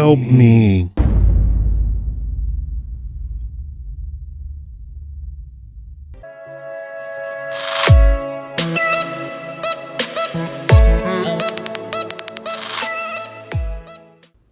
Help me.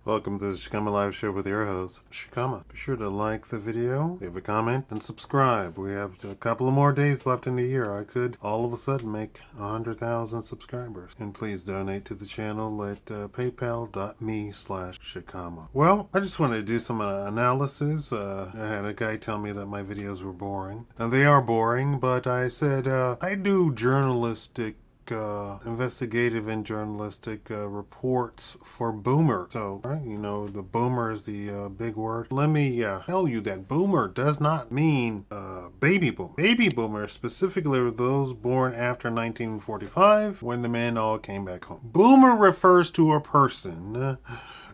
Welcome to the Shakaama Live Show with your host, Shakaama. Be sure to like the video, leave a comment, and subscribe. We have a couple of more days left in the year. I could all of a sudden make 100,000 subscribers. And please donate to the channel at paypal.me/Shakaama. Well, I just wanted to do some analysis. I had a guy tell me that my videos were boring. And they are boring, but I said I do journalistic investigative and journalistic reports for boomer. So, right, you know, the boomer is the big word. Let me tell you that boomer does not mean baby boomer. Baby boomer specifically are those born after 1945 when the men all came back home. Boomer refers to a person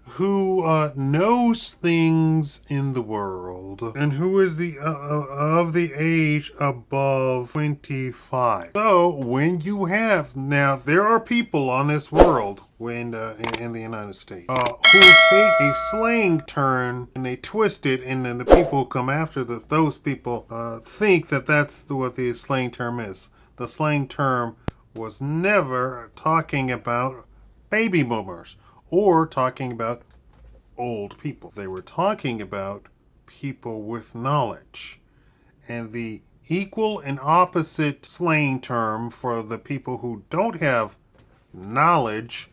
who knows things in the world and who is the of the age above 25. So when you have, now there are people on this world when in the United States who take a slang term and they twist it, and then the people who come after those people think that that's what the slang term is. The slang term was never talking about baby boomers or talking about old people. They were talking about people with knowledge. And the equal and opposite slang term for the people who don't have knowledge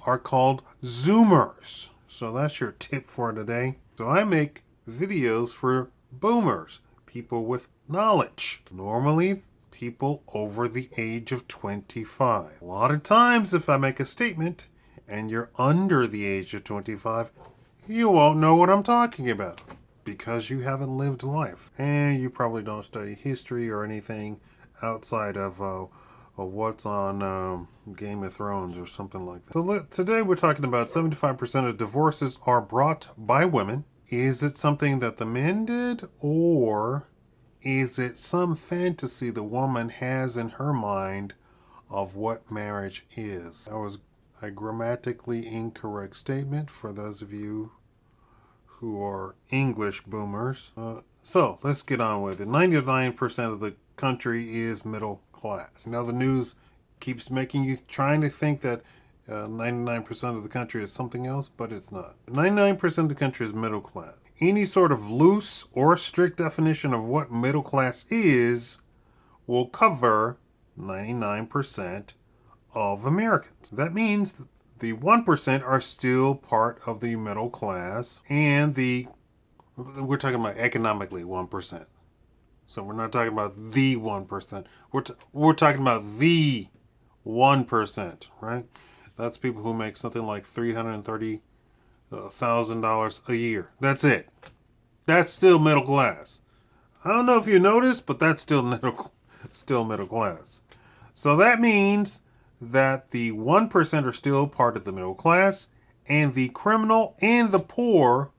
are called Zoomers. So that's your tip for today. So I make videos for boomers, people with knowledge. Normally, people over the age of 25. A lot of times, if I make a statement and you're under the age of 25, you won't know what I'm talking about because you haven't lived life. And you probably don't study history or anything outside of what's on Game of Thrones or something like that. So today we're talking about 75% of divorces are brought by women. Is it something that the men did, or is it some fantasy the woman has in her mind of what marriage is? That was a grammatically incorrect statement for those of you who are English boomers. So let's get on with it. 99% of the country is middle class. Now the news keeps making you trying to think that 99% of the country is something else, but it's not. 99% of the country is middle class. Any sort of loose or strict definition of what middle class is will cover 99% of Americans. That means the 1% are still part of the middle class, and we're talking about economically 1%. So we're not talking about the 1%. We're talking about the 1%, right? That's people who make something like $330,000 a year. That's it. That's still middle class. I don't know if you noticed, but that's still middle class. So that means that the 1% are still part of the middle class, and the criminal and the poor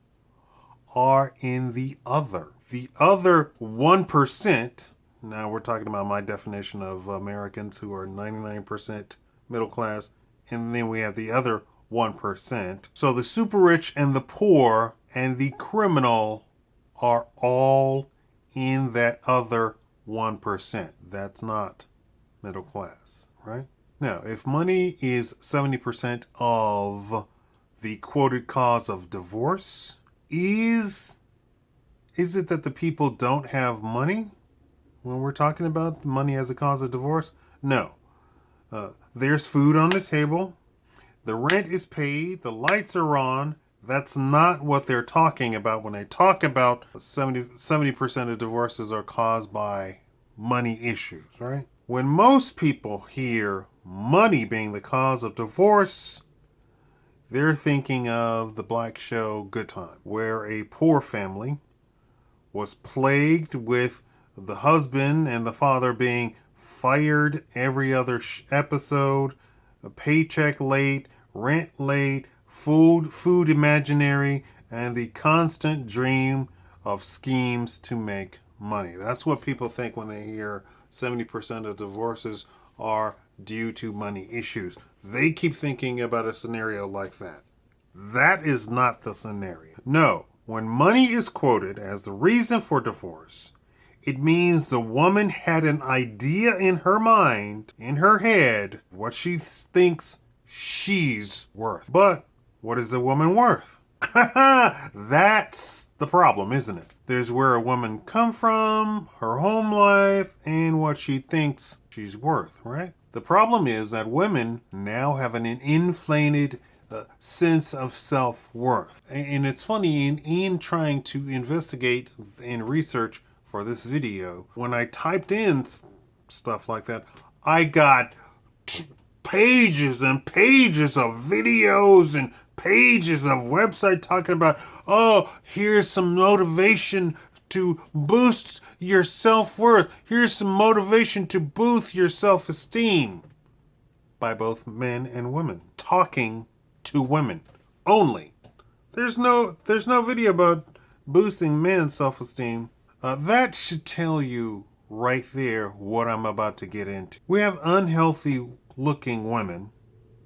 are in the other. The other 1%, now we're talking about my definition of Americans who are 99% middle class, and then we have the other 1%. So the super rich and the poor and the criminal are all in that other 1%. That's not middle class, right? Now, if money is 70% of the quoted cause of divorce, is it that the people don't have money when we're talking about money as a cause of divorce? No. There's food on the table, the rent is paid, the lights are on. That's not what they're talking about when they talk about 70% of divorces are caused by money issues, right? When most people hear money being the cause of divorce, they're thinking of the black show Good Time, where a poor family was plagued with the husband and the father being fired every other episode, a paycheck late, rent late, food imaginary, and the constant dream of schemes to make money. That's what people think when they hear 70% of divorces are due to money issues. They keep thinking about a scenario like that. That is not the scenario. No, when money is quoted as the reason for divorce, it means the woman had an idea in her mind, in her head, what she thinks she's worth. But what is a woman worth? That's the problem, isn't it? There's where a woman come from, her home life, and what she thinks she's worth, right? The problem is that women now have an inflated sense of self-worth. And it's funny, in trying to investigate and research for this video, when I typed in stuff like that, I got pages and pages of videos and pages of website talking about, oh, here's some motivation to boost your self-worth. Here's some motivation to boost your self-esteem by both men and women, talking to women only. There's no video about boosting men's self-esteem. That should tell you right there what I'm about to get into. We have unhealthy looking women,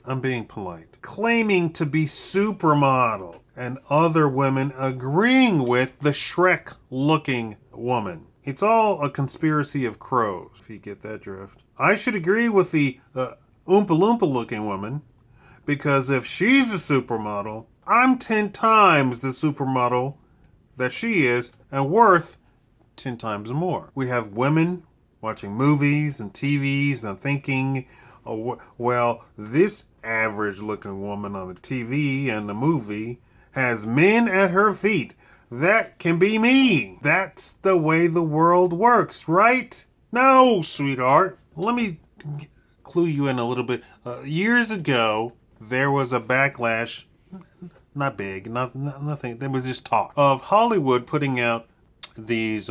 I'm being polite, claiming to be supermodel, and other women agreeing with the Shrek looking woman. It's all a conspiracy of crows, if you get that drift. I should agree with the Oompa Loompa looking woman, because if she's a supermodel, I'm 10 times the supermodel that she is and worth 10 times more. We have women watching movies and TVs and thinking, oh, well, this average looking woman on the TV and the movie has men at her feet. That can be me. That's the way the world works, right? No, sweetheart. Let me clue you in a little bit. Years ago, there was a backlash, not big, nothing, there was just talk of Hollywood putting out these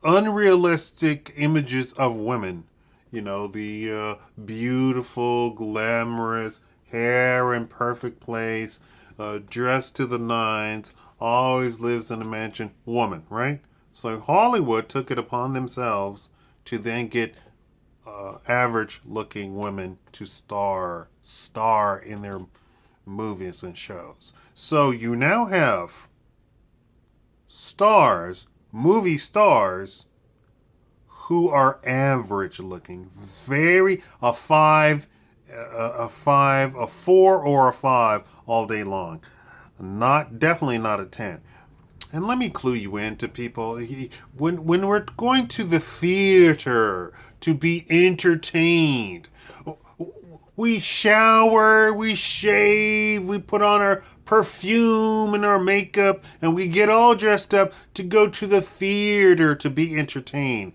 unrealistic images of women. You know, the beautiful, glamorous, hair in perfect place, dressed to the nines, always lives in a mansion woman, right? So Hollywood took it upon themselves to then get average looking women to star in their movies and shows. So you now have stars, movie stars, who are average looking, very a four or a five all day long, definitely not a 10. And let me clue you in to people. When we're going to the theater to be entertained, we shower, we shave, we put on our perfume and our makeup, and we get all dressed up to go to the theater to be entertained.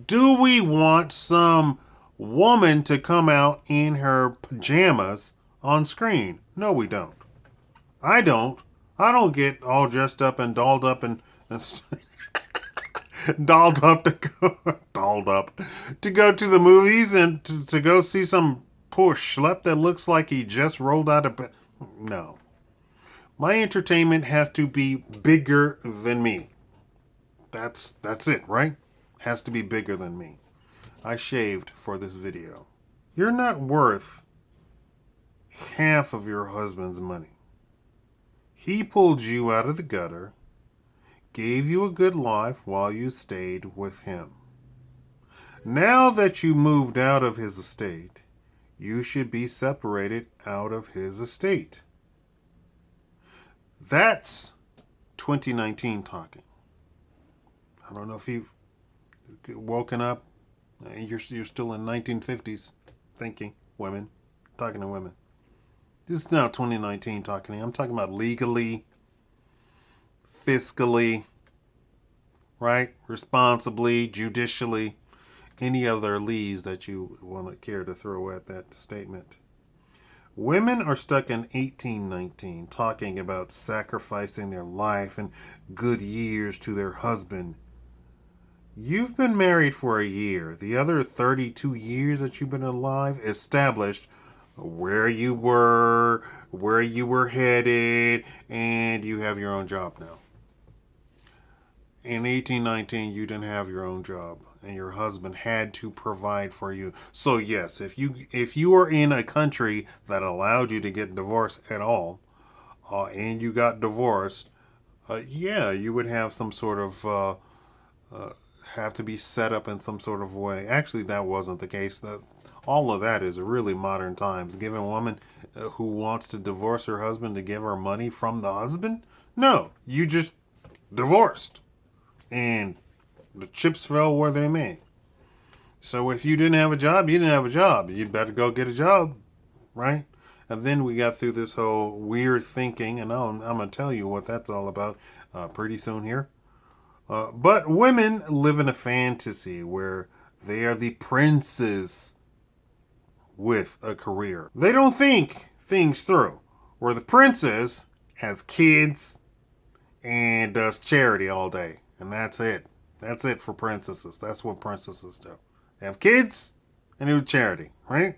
Do we want some woman to come out in her pajamas on screen? No, we don't. I don't. I don't get all dressed up and dolled up and dolled up to go to the movies and to go see some poor schlep that looks like he just rolled out of bed. No. My entertainment has to be bigger than me. That's it, right? Has to be bigger than me. I shaved for this video. You're not worth half of your husband's money. He pulled you out of the gutter, gave you a good life while you stayed with him. Now that you moved out of his estate, you should be separated out of his estate. That's 2019 talking. I don't know if you've woken up and you're still in 1950s thinking, women, talking to women. This is now 2019 talking. I'm talking about legally, fiscally, right? Responsibly, judicially, any other lees that you want to care to throw at that statement. Women are stuck in 1819 talking about sacrificing their life and good years to their husband. You've been married for a year. The other 32 years that you've been alive established where you were headed, and you have your own job now. In 1819, you didn't have your own job, and your husband had to provide for you. So yes, if you are in a country that allowed you to get divorced at all, and you got divorced, yeah, you would have some sort of have to be set up in some sort of way. Actually, that wasn't the case. That all of that is really modern times. Giving a woman who wants to divorce her husband to give her money from the husband? No, you just divorced, and the chips fell where they may. So if you didn't have a job, you didn't have a job. You'd better go get a job, right? And then we got through this whole weird thinking, and I'm going to tell you what that's all about pretty soon here. But women live in a fantasy where they are the princes with a career. They don't think things through. Where the princess has kids and does charity all day. And that's it. That's it for princesses. That's what princesses do. They have kids and do charity, right?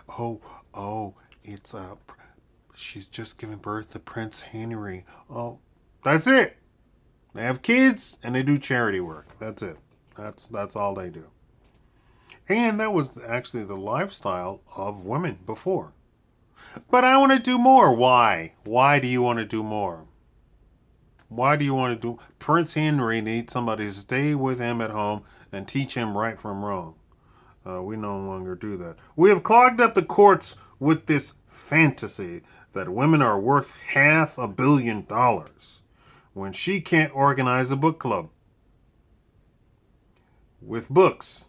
Oh, oh, it's she's just giving birth to Prince Henry. Oh, that's it. They have kids and they do charity work. That's it. That's all they do. And that was actually the lifestyle of women before. But I want to do more. Why? Why do you want to do more? Why do you want to do? Prince Henry needs somebody to stay with him at home and teach him right from wrong. We no longer do that. We have clogged up the courts with this fantasy that women are worth $500 million when she can't organize a book club with books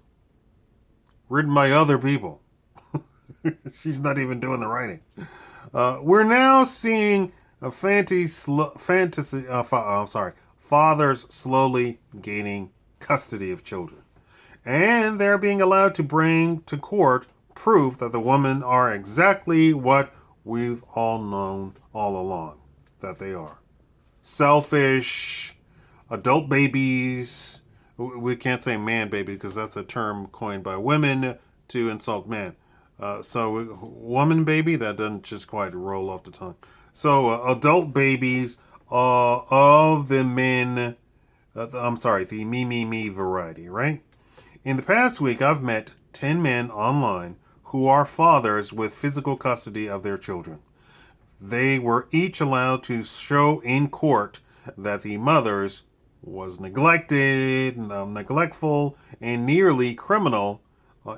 written by other people. She's not even doing the writing. We're now seeing a fathers slowly gaining custody of children. And they're being allowed to bring to court proof that the women are exactly what we've all known all along that they are. Selfish, adult babies. We can't say man baby because that's a term coined by women to insult men. So woman baby, that doesn't just quite roll off the tongue. So adult babies of the men, the me variety, right? In the past week, I've met 10 men online who are fathers with physical custody of their children. They were each allowed to show in court that the mothers was neglected, neglectful, and nearly criminal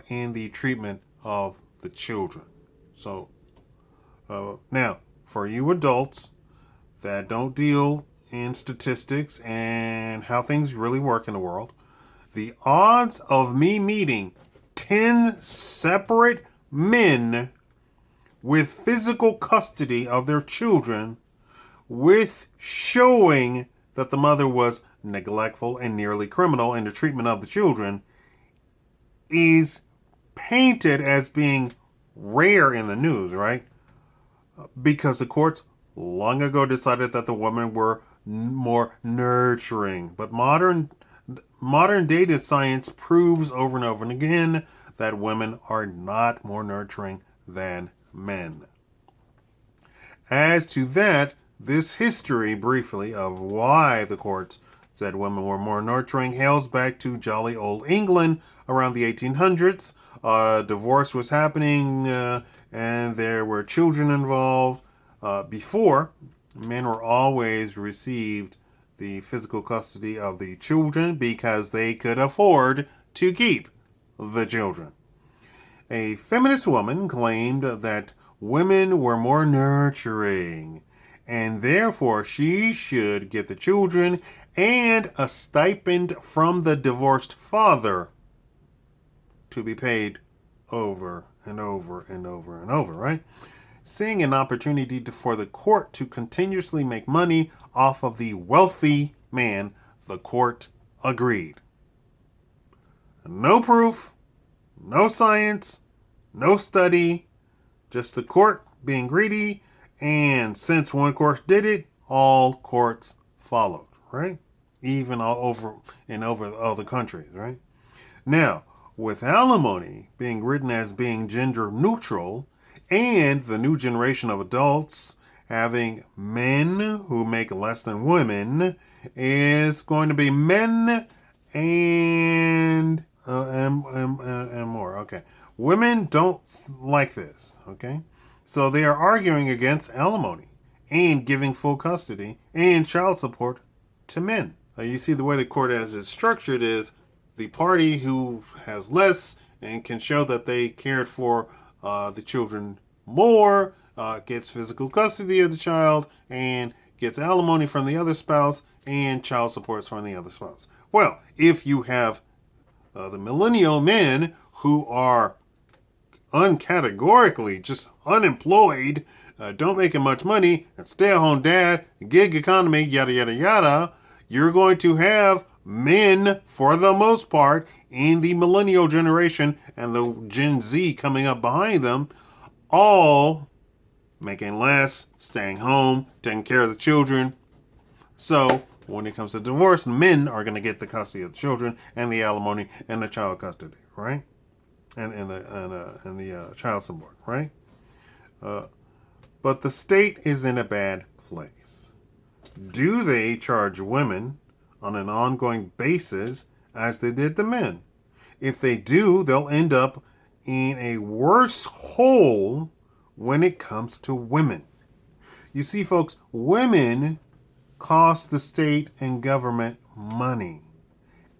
in the treatment of the children. So, now, for you adults that don't deal in statistics and how things really work in the world, the odds of me meeting 10 separate men with physical custody of their children with showing that the mother was neglectful and nearly criminal in the treatment of the children is painted as being rare in the news, right? Because the courts long ago decided that the women were more nurturing. But modern data science proves over and over and again that women are not more nurturing than men. As to that, this history, briefly, of why the courts said women were more nurturing hails back to jolly old England around the 1800s. Divorce was happening and there were children involved. Before, men were always received the physical custody of the children because they could afford to keep the children. A feminist woman claimed that women were more nurturing and therefore she should get the children and a stipend from the divorced father to be paid over and over and over and over, right? Seeing an opportunity for the court to continuously make money off of the wealthy man, the court agreed. No proof, no science, no study, just the court being greedy, and since one court did it, all courts followed, right? Even all over other countries, right? Now, with alimony being written as being gender neutral, and the new generation of adults having men who make less than women is going to be men and more. Okay, women don't like this. Okay, so they are arguing against alimony, and giving full custody and child support to men. You see, the way the court has it structured is the party who has less and can show that they cared for the children more gets physical custody of the child and gets alimony from the other spouse and child supports from the other spouse. Well, if you have the millennial men who are uncategorically just unemployed, don't make much money, and stay-at-home dad, gig economy, yada, yada, yada, you're going to have men, for the most part, in the millennial generation and the Gen Z coming up behind them, all making less, staying home, taking care of the children. So when it comes to divorce, men are going to get the custody of the children and the alimony and the child custody, right? And the child support, right? But the state is in a bad place. Do they charge women on an ongoing basis as they did the men? If they do, they'll end up in a worse hole when it comes to women. You see, folks, women cost the state and government money.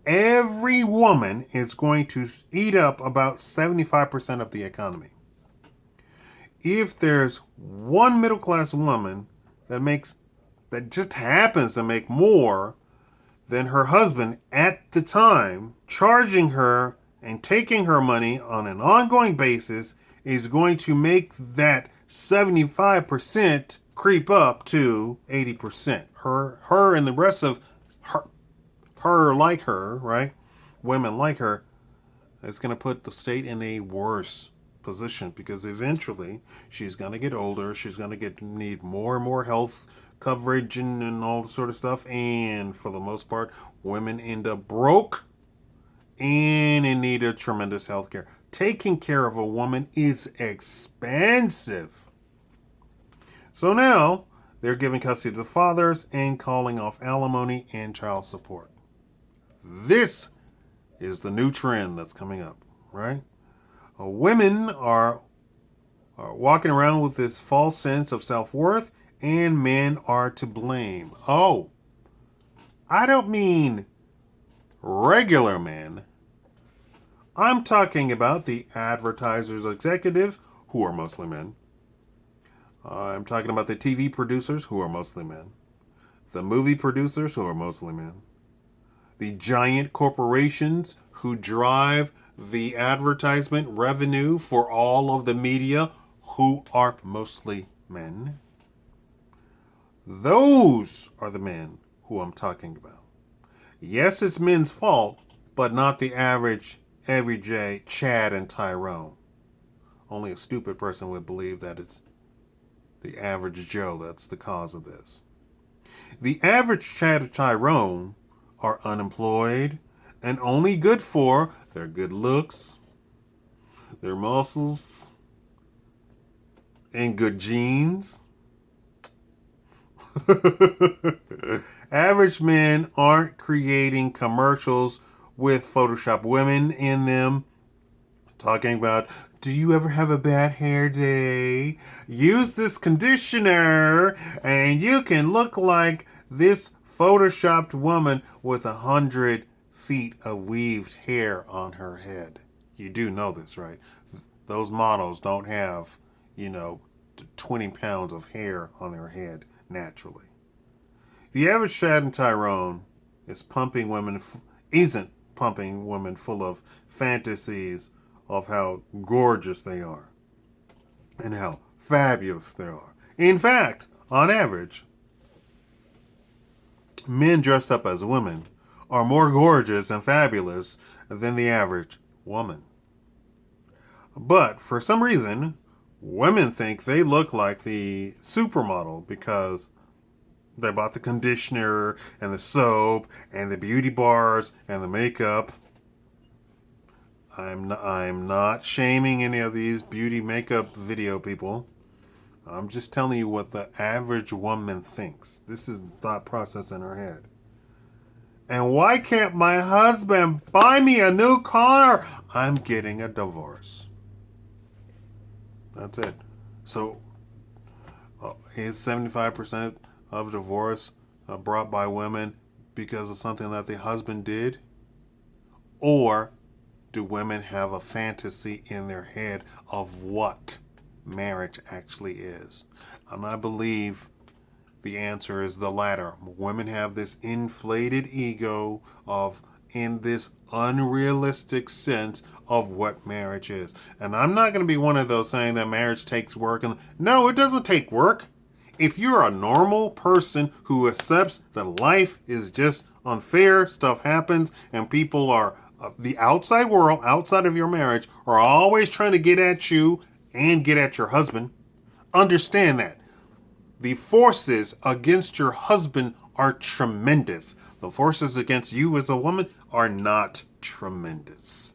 Every woman is going to eat up about 75% of the economy. If there's one middle class woman that just happens to make more than her husband at the time, charging her and taking her money on an ongoing basis is going to make that 75% creep up to 80%. Her and the rest of her like her, right? Women like her, it's going to put the state in a worse position because eventually she's going to get older. She's going to need more and more health coverage and all the sort of stuff. And for the most part, women end up broke and in need of tremendous health care. Taking care of a woman is expensive. So now they're giving custody to the fathers and calling off alimony and child support. This is the new trend that's coming up, right? Women are walking around with this false sense of self-worth, and men are to blame. Oh, I don't mean regular men. I'm talking about the advertisers, executives, who are mostly men. I'm talking about the TV producers, who are mostly men. The movie producers, who are mostly men. The giant corporations who drive the advertisement revenue for all of the media, who are mostly men. Those are the men who I'm talking about. Yes, it's men's fault, but not the average, everyday Chad and Tyrone. Only a stupid person would believe that it's the average Joe that's the cause of this. The average Chad and Tyrone are unemployed and only good for their good looks, their muscles, and good genes. Average men aren't creating commercials with Photoshop women in them talking about, do you ever have a bad hair day? Use this conditioner and you can look like this Photoshopped woman with 100 feet of weaved hair on her head. You do know this, right? Those models don't have, 20 pounds of hair on their head naturally. The average Shad and Tyrone isn't pumping women full of fantasies of how gorgeous they are and how fabulous they are. In fact, on average, men dressed up as women are more gorgeous and fabulous than the average woman. But for some reason, women think they look like the supermodel because they bought the conditioner and the soap and the beauty bars and the makeup. I'm not shaming any of these beauty makeup video people. I'm just telling you what the average woman thinks. This is the thought process in her head. And why can't my husband buy me a new car? I'm getting a divorce. That's it. So Is 75% of divorce brought by women because of something that the husband did? Or do women have a fantasy in their head of what marriage actually is? And I believe the answer is the latter. Women have this inflated ego of in this unrealistic sense of what marriage is. And I'm not going to be one of those saying that marriage takes work. And no, it doesn't take work. If you're a normal person who accepts that life is just unfair, stuff happens, and people are the outside world, outside of your marriage, are always trying to get at you and get at your husband, understand that the forces against your husband are tremendous. The forces against you as a woman are not tremendous.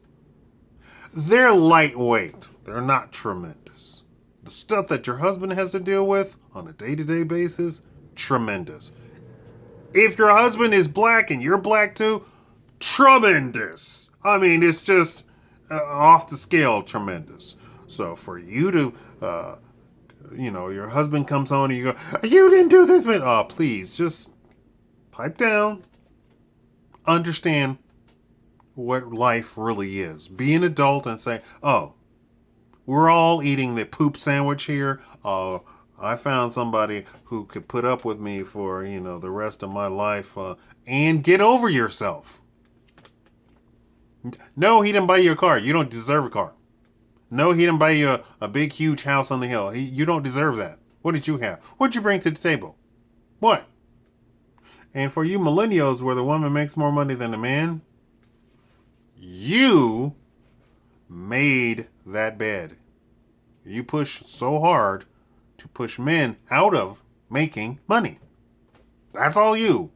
They're lightweight. They're not tremendous. The stuff that your husband has to deal with on a day-to-day basis, tremendous. If your husband is black and you're black too, tremendous. I mean, it's just off the scale tremendous. So for you to your husband comes home and you go, you didn't do this, but please just pipe down. Understand what life really is. Be an adult and say, oh, we're all eating the poop sandwich here. I found somebody who could put up with me for, the rest of my life, and get over yourself. No, he didn't buy you a car. You don't deserve a car. No, he didn't buy you a big, huge house on the hill. You don't deserve that. What did you have? What did you bring to the table? What? And for you millennials where the woman makes more money than the man, you made that bed. You push so hard to push men out of making money. That's all you.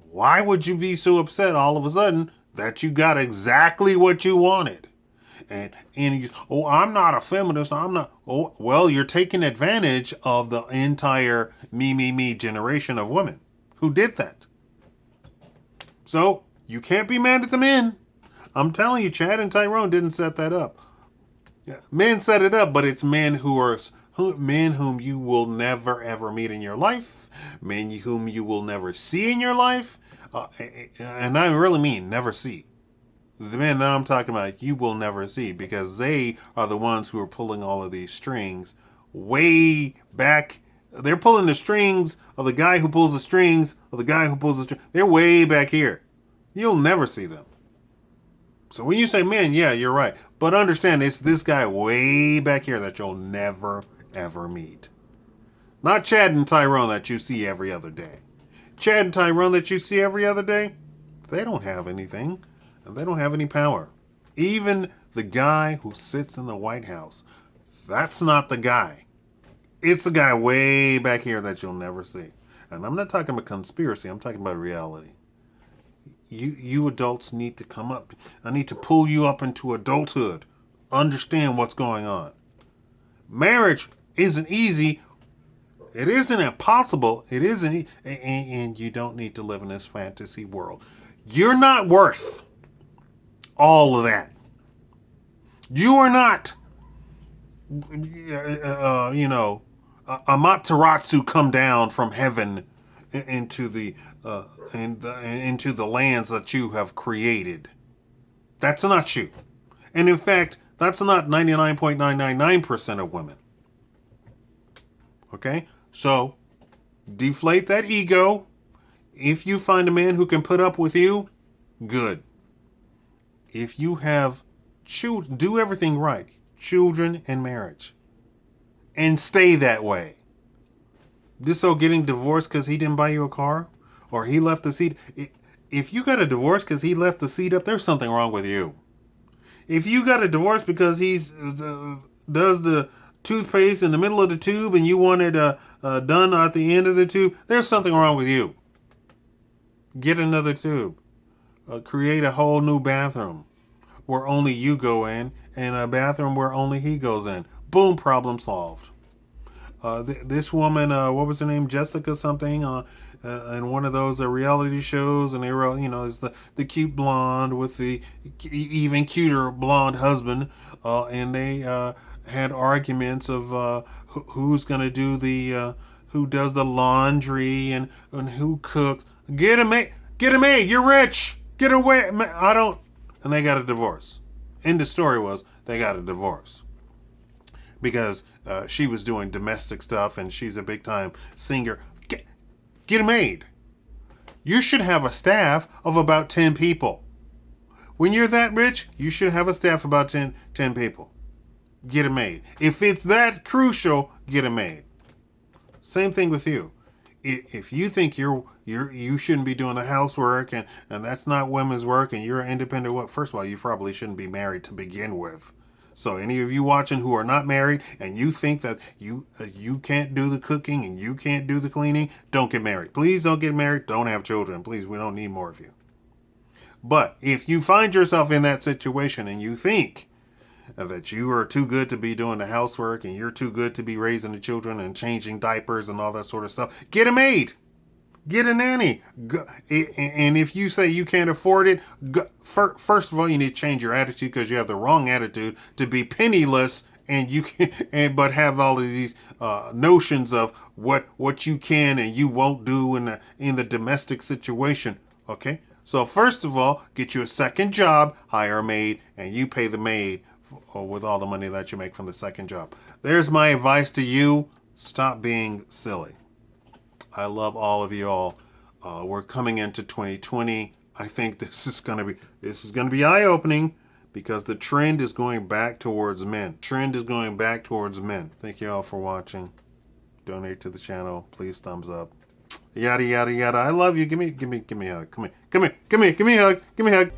Why would you be so upset all of a sudden that you got exactly what you wanted? And you, oh, I'm not a feminist. I'm not. Oh, well, you're taking advantage of the entire me generation of women who did that. So you can't be mad at the men. I'm telling you, Chad and Tyrone didn't set that up. Yeah, men set it up, but it's men men whom you will never ever meet in your life, men whom you will never see in your life, and I really mean never see. The men that I'm talking about, you will never see because they are the ones who are pulling all of these strings way back. They're pulling the strings of the guy who pulls the strings of the guy who pulls the strings. They're way back here. You'll never see them. So when you say men, yeah, you're right. But understand, it's this guy way back here that you'll never, ever meet. Not Chad and Tyrone that you see every other day. Chad and Tyrone that you see every other day, they don't have anything. And they don't have any power. Even the guy who sits in the White House, that's not the guy. It's the guy way back here that you'll never see. And I'm not talking about conspiracy. I'm talking about reality. You adults need to come up. I need to pull you up into adulthood. Understand what's going on. Marriage isn't easy. It isn't impossible. It isn't. And you don't need to live in this fantasy world. You're not worth all of that. You are not, Amaterasu come down from heaven into the into the lands that you have created. That's not you, and in fact, that's not 99.999% of women. Okay, so deflate that ego. If you find a man who can put up with you, good. If you have children, do everything right. Children and marriage. And stay that way. This old getting divorced because he didn't buy you a car? Or he left the seat. If you got a divorce because he left the seat up, there's something wrong with you. If you got a divorce because he's does the toothpaste in the middle of the tube and you want it done at the end of the tube, there's something wrong with you. Get another tube. Create a whole new bathroom where only you go in and a bathroom where only he goes in. Boom, problem solved. This woman, what was her name? Jessica something, in one of those reality shows, and they were, is the cute blonde with the even cuter blonde husband, and they had arguments of who's going to do who does the laundry and who cooks. Get a maid. Get a maid. You're rich. Get away. I don't. And they got a divorce. End of story was they got a divorce because she was doing domestic stuff and she's a big time singer. Get a maid. You should have a staff of about 10 people. When you're that rich, you should have a staff of about 10 people. Get a maid. If it's that crucial, get a maid. Same thing with you. If you think you shouldn't be doing the housework and that's not women's work and you're an independent, well, first of all, you probably shouldn't be married to begin with. So any of you watching who are not married and you think that you can't do the cooking and you can't do the cleaning, don't get married. Please don't get married. Don't have children. Please, we don't need more of you. But if you find yourself in that situation and you think that you are too good to be doing the housework and you're too good to be raising the children and changing diapers and all that sort of stuff, get a maid. Get a nanny. And if you say you can't afford it, first of all, you need to change your attitude because you have the wrong attitude to be penniless and you can, but have all of these notions of what you can and you won't do in the domestic situation. Okay, so first of all, get you a second job, hire a maid, and you pay the maid with all the money that you make from the second job. There's my advice to you. Stop being silly. I love all of you all. We're coming into 2020. I think this is going to be eye-opening because the trend is going back towards men. Trend is going back towards men. Thank you all for watching. Donate to the channel. Please thumbs up. Yada yada yada. I love you. Give me a hug. Come here. Give me a hug. Give me a hug.